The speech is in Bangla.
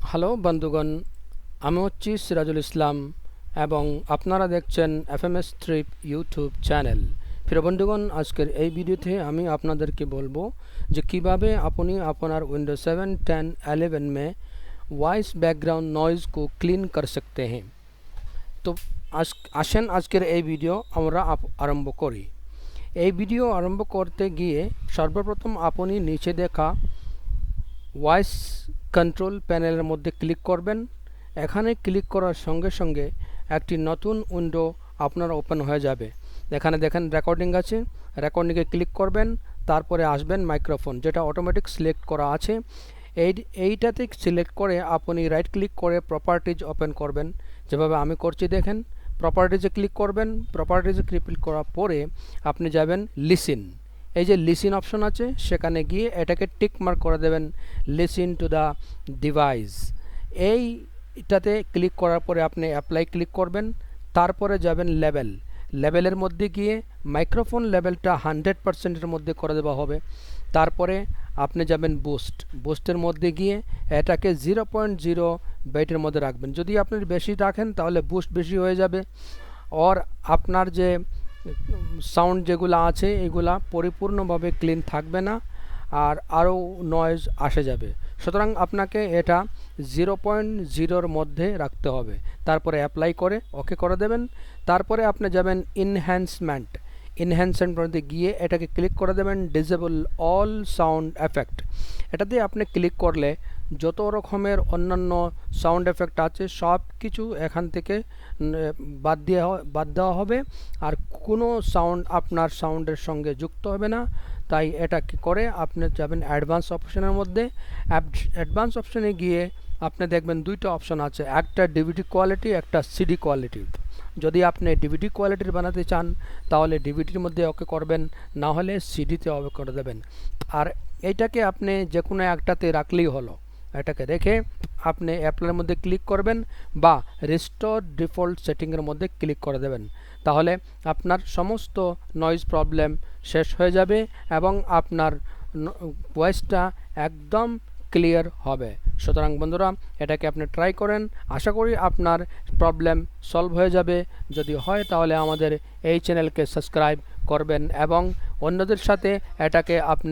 হ্যালো বন্ধুগণ, আমি হচ্ছি সিরাজুল ইসলাম এবং আপনারা দেখছেন এফএমএস ট্রিপ ইউটিউব চ্যানেল। প্রিয় বন্ধুগণ, আজকের এই ভিডিওতে আমি আপনাদেরকে বলবো যে কিভাবে আপনি আপনার विंडोज 7, 10, 11 में वॉइस बैकग्राउंड नॉइज़ को क्लीन कर सकते हैं। তো আসেন আজকের এই ভিডিও আমরা আরম্ভ করি। এই ভিডিও আরম্ভ করতে গিয়ে সর্বপ্রথম আপনি নিচে দেখা ভয়েস কন্ট্রোল প্যানেলের মধ্যে ক্লিক করবেন। এখানে ক্লিক করার সঙ্গে সঙ্গে একটি নতুন উইন্ডো আপনার ওপেন হয়ে যাবে। এখানে দেখেন রেকর্ডিং আছে, রেকর্ডিংয়ে ক্লিক করবেন, তারপরে আসবেন মাইক্রোফোন, যেটা অটোমেটিক সিলেক্ট করা আছে। এইটাতে সিলেক্ট করে আপনি রাইট ক্লিক করে প্রপার্টিজ ওপেন করবেন, যেভাবে আমি করছি দেখেন। প্রপার্টিজে ক্লিক করবেন, প্রপার্টিজে ক্লিক করার পরে আপনি যাবেন লিসেন। এই যে লিসেন অপশন আছে, সেখানে গিয়ে এটাকে টিক মার্ক করে দেবেন, লিসেন টু দ্য ডিভাইস। এইটাতে ক্লিক করার পরে আপনি অ্যাপ্লাই ক্লিক করবেন, তারপরে যাবেন লেভেল। লেভেলের মধ্যে গিয়ে মাইক্রোফোন লেভেলটা 100%-এর মধ্যে করে দেওয়া হবে। তারপরে আপনি যাবেন বুস্টের মধ্যে গিয়ে এটাকে 0.0 বাইটের মধ্যে রাখবেন। যদি আপনি বেশি রাখেন তাহলে বুস্ট বেশি হয়ে যাবে, আর আপনার যে সাউন্ড যেগুলো আছে এগুলা পরিপূর্ণভাবে ক্লিন থাকবে না, আর আরও নয়েজ আসে যাবে। সুতরাং আপনাকে এটা 0.0-র মধ্যে রাখতে হবে। তারপরে অ্যাপ্লাই করে ওকে করে দেবেন। তারপরে আপনি যাবেন ইনহ্যান্সমেন্ট মধ্যে গিয়ে এটাকে ক্লিক করে দেবেন, ডিসেবল অল সাউন্ড এফেক্ট। এটাতে আপনি ক্লিক করলে যত রকমের অন্যান্য সাউন্ড এফেক্ট আছে সব কিছু এখান থেকে বাদ দেওয়া হবে, আর কোনো সাউন্ড আপনার সাউন্ডের সঙ্গে যুক্ত হবে না। তাই এটা কি করে আপনি যাবেন অ্যাডভান্স অপশনের মধ্যে। অ্যাডভান্স অপশনে গিয়ে আপনি দেখবেন দুইটা অপশন আছে, একটা ডিভিডি কোয়ালিটি, একটা সিডি কোয়ালিটি। যদি আপনি ডিভিডি কোয়ালিটির বানাতে চান তাহলে ডিভিডির মধ্যে ওকে করবেন, না হলে সিডিতে ওকে করে দেবেন। আর এইটাকে আপনি যে কোনো একটাতে রাখলেই হলো। এটাকে রেখে আপনি অ্যাপ্লাইয়ের মধ্যে ক্লিক করবেন বা রিস্টোর ডিফল্ট সেটিংয়ের মধ্যে ক্লিক করে দেবেন। তাহলে আপনার সমস্ত নয়েজ প্রবলেম শেষ হয়ে যাবে এবং আপনার ভয়েসটা একদম ক্লিয়ার হবে। সুতরাং বন্ধুরা, এটাকে আপনি ট্রাই করেন, আশা করি আপনার প্রবলেম সলভ হয়ে যাবে। যদি হয় তাহলে আমাদের এই চ্যানেলকে সাবস্ক্রাইব করবেন এবং অন্যদের সাথে এটাকে আপনি